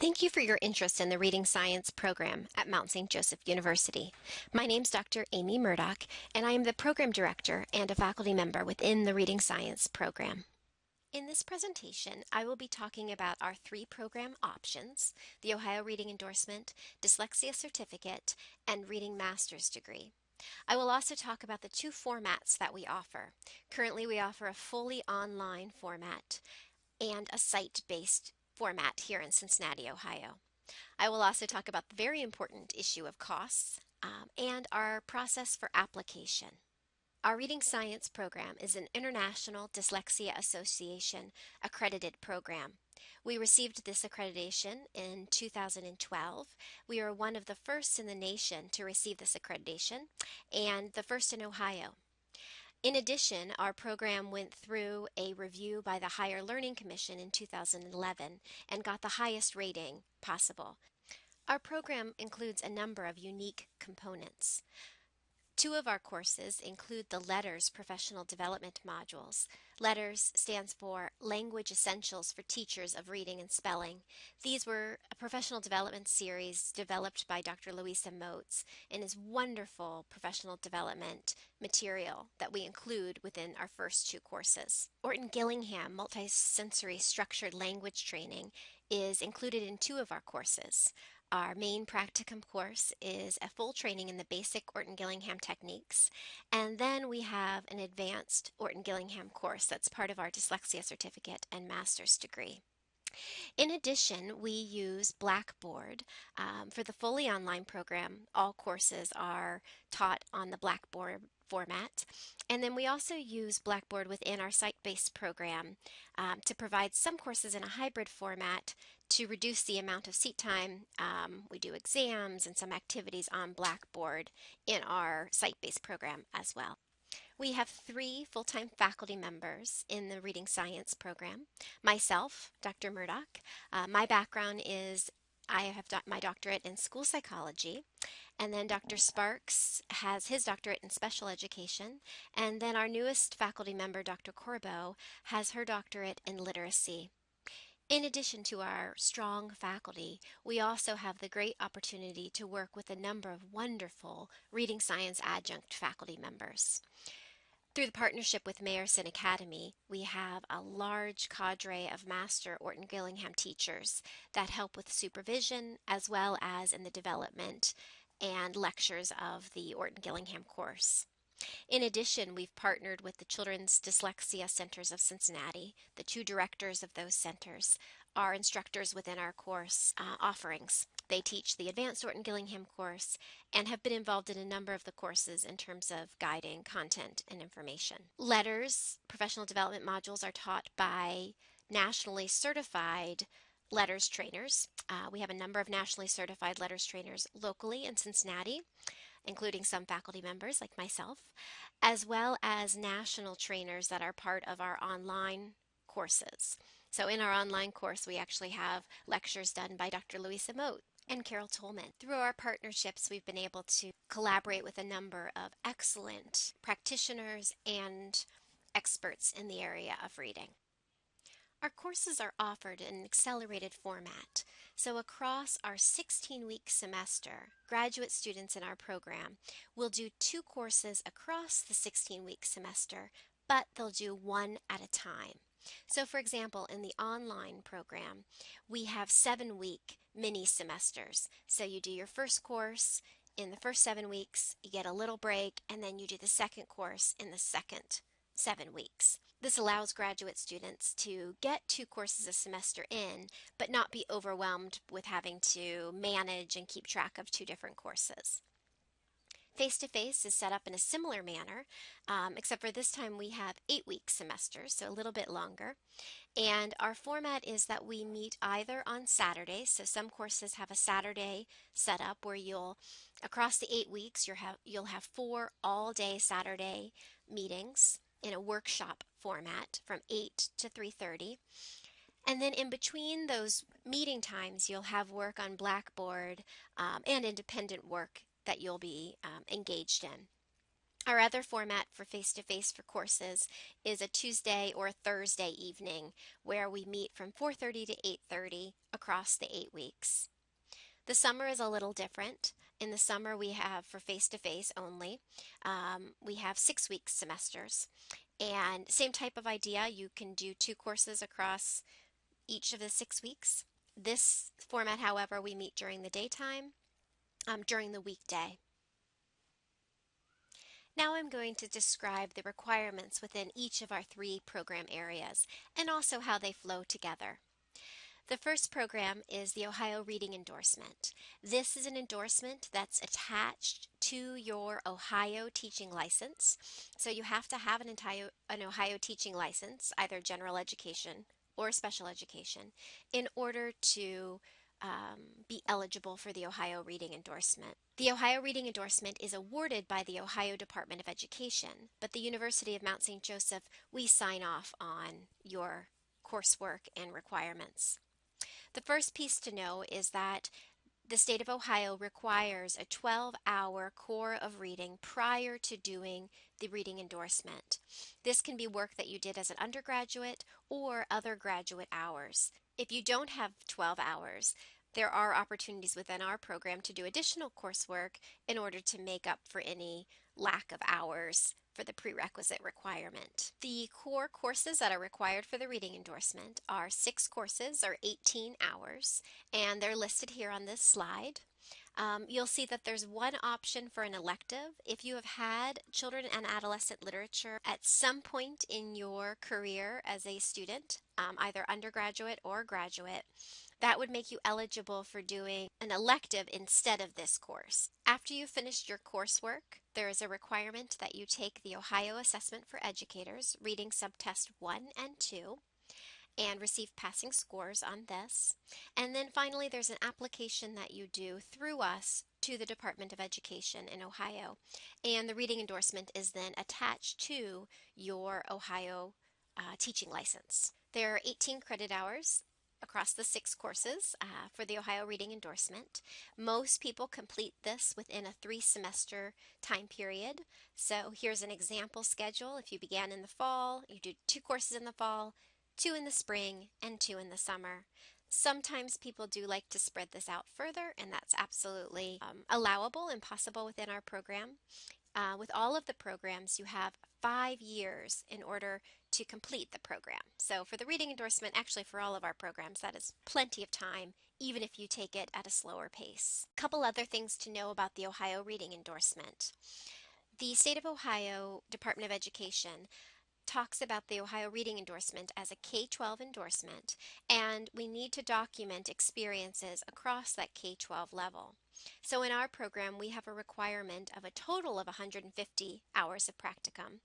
Thank you for your interest in the Reading Science program at Mount St. Joseph University. My name is Dr. Amy Murdoch, and I am the program director and a faculty member within the Reading Science program. In this presentation, I will be talking about our three program options: the Ohio Reading Endorsement, Dyslexia Certificate, and Reading Master's Degree. I will also talk about the two formats that we offer. Currently, we offer a fully online format and a site-based format here in Cincinnati, Ohio. I will also talk about the very important issue of costs and our process for application. Our Reading Science program is an International Dyslexia Association accredited program. We received this accreditation in 2012. We are one of the first in the nation to receive this accreditation and the first in Ohio. In addition, our program went through a review by the Higher Learning Commission in 2011 and got the highest rating possible. Our program includes a number of unique components. Two of our courses include the LETTERS professional development modules. LETTERS stands for Language Essentials for Teachers of Reading and Spelling. These were a professional development series developed by Dr. Louisa Moats and is wonderful professional development material that we include within our first two courses. Orton Gillingham Multisensory Structured Language Training is included in two of our courses. Our main practicum course is a full training in the basic Orton Gillingham techniques, and then we have an advanced Orton Gillingham course that's part of our Dyslexia Certificate and Master's Degree. In addition, we use Blackboard. For the fully online program, all courses are taught on the Blackboard format. And then we also use Blackboard within our site-based program to provide some courses in a hybrid format to reduce the amount of seat time. We do exams and some activities on Blackboard in our site-based program as well. We have three full-time faculty members in the Reading Science program. Myself, Dr. Murdoch. My background is I have my doctorate in school psychology, and then Dr. Sparks has his doctorate in special education, and then our newest faculty member, Dr. Corbo, has her doctorate in literacy. In addition to our strong faculty, we also have the great opportunity to work with a number of wonderful Reading Science adjunct faculty members. Through the partnership with Mayerson Academy, we have a large cadre of Master Orton Gillingham teachers that help with supervision as well as in the development and lectures of the Orton Gillingham course. In addition, we've partnered with the Children's Dyslexia Centers of Cincinnati. The two directors of those centers are instructors within our course offerings. They teach the Advanced Orton Gillingham course and have been involved in a number of the courses in terms of guiding content and information. LETTERS, professional development modules, are taught by nationally certified LETTERS trainers. We have a number of nationally certified LETTERS trainers locally in Cincinnati, including some faculty members like myself, as well as national trainers that are part of our online courses. So in our online course, we actually have lectures done by Dr. Louisa Moat and Carol Tolman. Through our partnerships, we've been able to collaborate with a number of excellent practitioners and experts in the area of reading. Our courses are offered in an accelerated format. So across our 16-week semester, graduate students in our program will do two courses across the 16-week semester, but they'll do one at a time. So for example, in the online program, we have 7-week mini semesters. So you do your first course in the first 7 weeks, you get a little break, and then you do the second course in the second 7 weeks. This allows graduate students to get two courses a semester in, but not be overwhelmed with having to manage and keep track of two different courses. Face-to-face is set up in a similar manner, except for this time we have 8-week semesters, so a little bit longer. And our format is that we meet either on Saturdays, so some courses have a Saturday set up where across the 8 weeks, you'll have 4 all-day Saturday meetings in a workshop format from 8 to 3:30. And then in between those meeting times, you'll have work on Blackboard and independent work that you'll be engaged in. Our other format for face-to-face for courses is a Tuesday or a Thursday evening where we meet from 4:30 to 8:30 across the 8 weeks. The summer is a little different. In the summer, we have for face-to-face only, we have 6-week semesters. And same type of idea, you can do 2 courses across each of the 6 weeks. This format, however, we meet during the daytime, during the weekday. Now I'm going to describe the requirements within each of our 3 program areas and also how they flow together. The first program is the Ohio Reading Endorsement. This is an endorsement that's attached to your Ohio teaching license. So you have to have an Ohio teaching license, either general education or special education, in order to be eligible for the Ohio Reading Endorsement. The Ohio Reading Endorsement is awarded by the Ohio Department of Education, but the University of Mount St. Joseph, we sign off on your coursework and requirements. The first piece to know is that the state of Ohio requires a 12-hour core of reading prior to doing the reading endorsement. This can be work that you did as an undergraduate or other graduate hours. If you don't have 12 hours, there are opportunities within our program to do additional coursework in order to make up for any lack of hours for the prerequisite requirement. The core courses that are required for the reading endorsement are 6 courses or 18 hours, and they're listed here on this slide. You'll see that there's one option for an elective. If you have had children and adolescent literature at some point in your career as a student, either undergraduate or graduate, that would make you eligible for doing an elective instead of this course. After you've finished your coursework, there is a requirement that you take the Ohio Assessment for Educators, Reading Subtest 1 and 2, and receive passing scores on this. And then finally, there's an application that you do through us to the Department of Education in Ohio. And the reading endorsement is then attached to your Ohio teaching license. There are 18 credit hours across the 6 courses for the Ohio Reading Endorsement. Most people complete this within a 3-semester time period. So here's an example schedule. If you began in the fall, you do 2 courses in the fall, 2 in the spring, and 2 in the summer. Sometimes people do like to spread this out further, and that's absolutely allowable and possible within our program. With all of the programs, you have 5 years in order to complete the program. So for the reading endorsement, actually for all of our programs, that is plenty of time, even if you take it at a slower pace. A couple other things to know about the Ohio Reading Endorsement. The State of Ohio Department of Education talks about the Ohio Reading Endorsement as a K-12 endorsement, and we need to document experiences across that K-12 level. So in our program, we have a requirement of a total of 150 hours of practicum,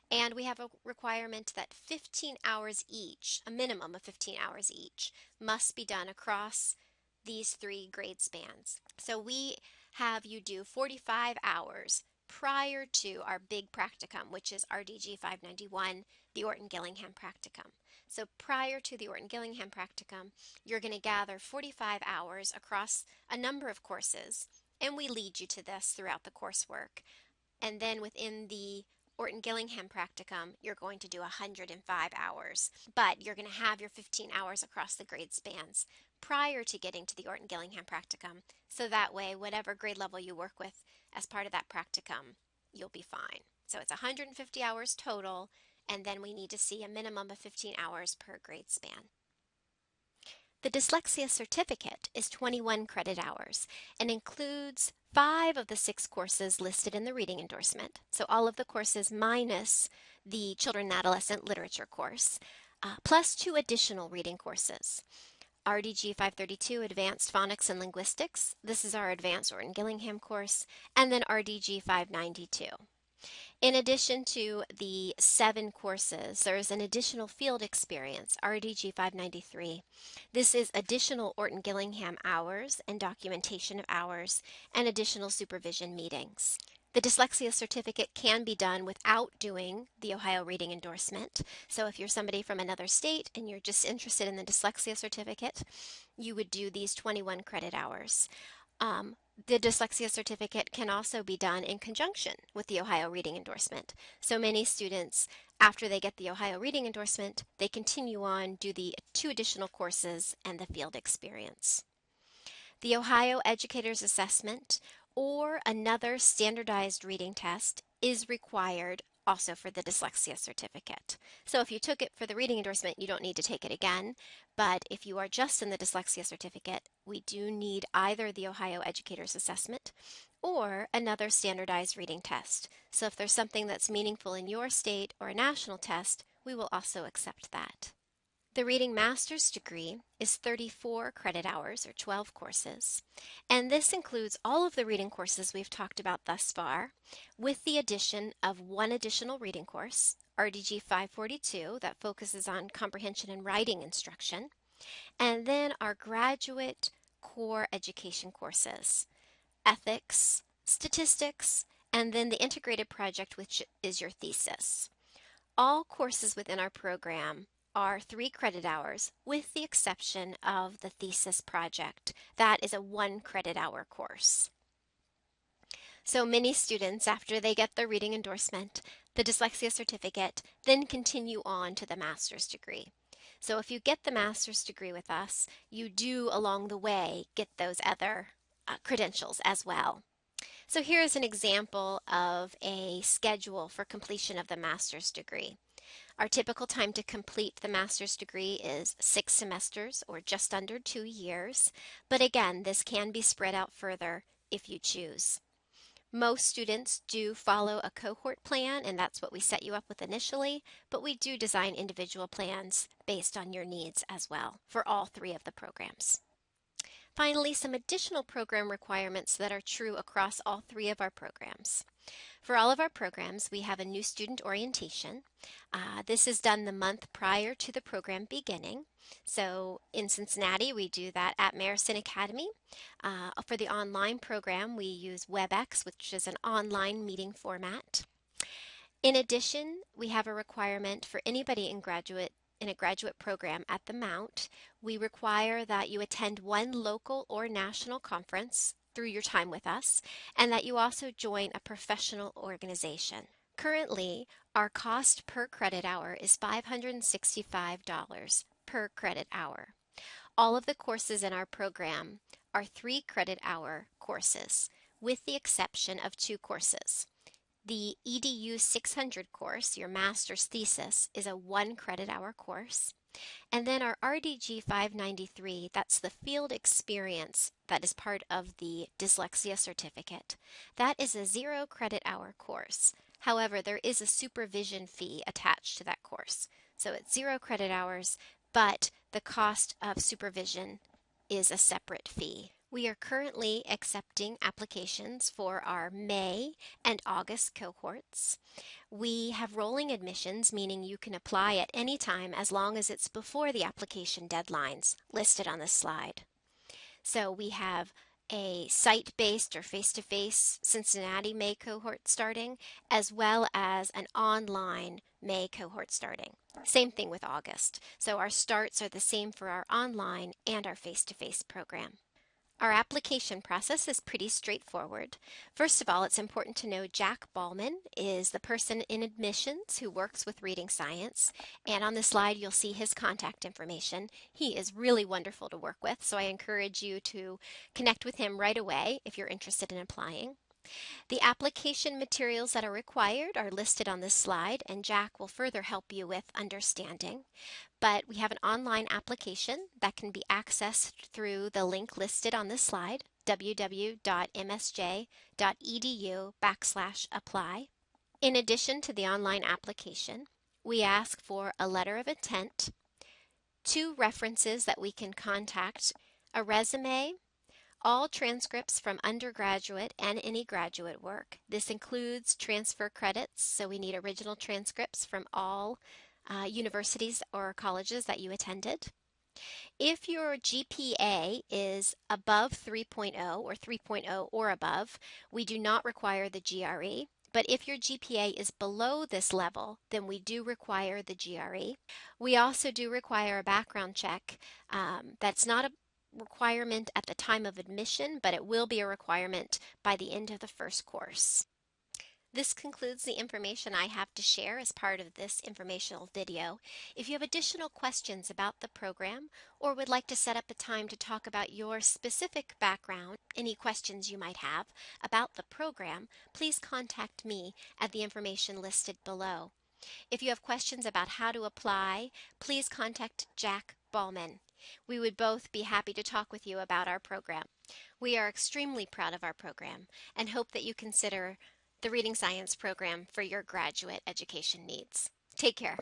and we have a requirement that 15 hours each, a minimum of 15 hours each, must be done across these 3 grade spans. So we have you do 45 hours prior to our big practicum, which is RDG 591, the Orton-Gillingham practicum. So prior to the Orton-Gillingham practicum, you're going to gather 45 hours across a number of courses, and we lead you to this throughout the coursework. And then within the Orton-Gillingham practicum, you're going to do 105 hours, but you're going to have your 15 hours across the grade spans prior to getting to the Orton-Gillingham practicum, so that way whatever grade level you work with as part of that practicum, you'll be fine. So it's 150 hours total, and then we need to see a minimum of 15 hours per grade span. The Dyslexia Certificate is 21 credit hours and includes 5 of the 6 courses listed in the reading endorsement, so all of the courses minus the Children and Adolescent Literature course, plus 2 additional reading courses. RDG 532, Advanced Phonics and Linguistics. This is our Advanced Orton-Gillingham course, and then RDG 592. In addition to the 7 courses, there is an additional field experience, RDG 593. This is additional Orton-Gillingham hours and documentation of hours and additional supervision meetings. The Dyslexia Certificate can be done without doing the Ohio Reading Endorsement. So if you're somebody from another state and you're just interested in the Dyslexia Certificate, you would do these 21 credit hours. The Dyslexia Certificate can also be done in conjunction with the Ohio Reading Endorsement. So many students, after they get the Ohio Reading Endorsement, they continue on, do the 2 additional courses and the field experience. The Ohio Educators Assessment or another standardized reading test is required also for the Dyslexia Certificate. So if you took it for the reading endorsement, you don't need to take it again. But if you are just in the Dyslexia Certificate, we do need either the Ohio Educators Assessment or another standardized reading test. So if there's something that's meaningful in your state or a national test, we will also accept that. The Reading Master's degree is 34 credit hours or 12 courses, and this includes all of the reading courses we've talked about thus far, with the addition of one additional reading course, RDG 542, that focuses on comprehension and writing instruction, and then our graduate core education courses, ethics, statistics, and then the integrated project, which is your thesis. All courses within our program are 3 credit hours, with the exception of the thesis project. That is a 1 credit hour course. So many students, after they get their reading endorsement, the Dyslexia Certificate, then continue on to the master's degree. So if you get the master's degree with us, you do along the way get those other credentials as well. So here is an example of a schedule for completion of the master's degree. Our typical time to complete the master's degree is 6 semesters or just under 2 years, but again, this can be spread out further if you choose. Most students do follow a cohort plan, and that's what we set you up with initially, but we do design individual plans based on your needs as well for all 3 of the programs. Finally, some additional program requirements that are true across all 3 of our programs. For all of our programs, we have a new student orientation. This is done the month prior to the program beginning. So in Cincinnati, we do that at Marison Academy. For the online program, we use WebEx, which is an online meeting format. In addition, we have a requirement for anybody in a graduate program at the Mount. We require that you attend one local or national conference through your time with us, and that you also join a professional organization. Currently, our cost per credit hour is $565 per credit hour. All of the courses in our program are 3 credit hour courses, with the exception of 2 courses. The EDU 600 course, your master's thesis, is a 1 credit hour course. And then our RDG 593, that's the field experience that is part of the Dyslexia Certificate. That is a 0 credit hour course. However, there is a supervision fee attached to that course. So it's 0 credit hours, but the cost of supervision is a separate fee. We are currently accepting applications for our May and August cohorts. We have rolling admissions, meaning you can apply at any time as long as it's before the application deadlines listed on this slide. So we have a site-based or face-to-face Cincinnati May cohort starting, as well as an online May cohort starting. Same thing with August. So our starts are the same for our online and our face-to-face program. Our application process is pretty straightforward. First of all, it's important to know Jack Ballman is the person in admissions who works with reading science, and on the slide you'll see his contact information. He is really wonderful to work with, so I encourage you to connect with him right away if you're interested in applying. The application materials that are required are listed on this slide, and Jack will further help you with understanding. But we have an online application that can be accessed through the link listed on this slide, www.msj.edu/apply. In addition to the online application, we ask for a letter of intent, 2 references that we can contact, a resume, all transcripts from undergraduate and any graduate work. This includes transfer credits, so we need original transcripts from all universities or colleges that you attended. If your GPA is above 3.0 or 3.0 or above, we do not require the GRE. But if your GPA is below this level, then we do require the GRE. We also do require a background check. That's not requirement at the time of admission, but it will be a requirement by the end of the first course. This concludes the information I have to share as part of this informational video. If you have additional questions about the program or would like to set up a time to talk about your specific background, any questions you might have about the program, please contact me at the information listed below. If you have questions about how to apply, please contact Jack Ballman. We would both be happy to talk with you about our program. We are extremely proud of our program and hope that you consider the Reading Science program for your graduate education needs. Take care.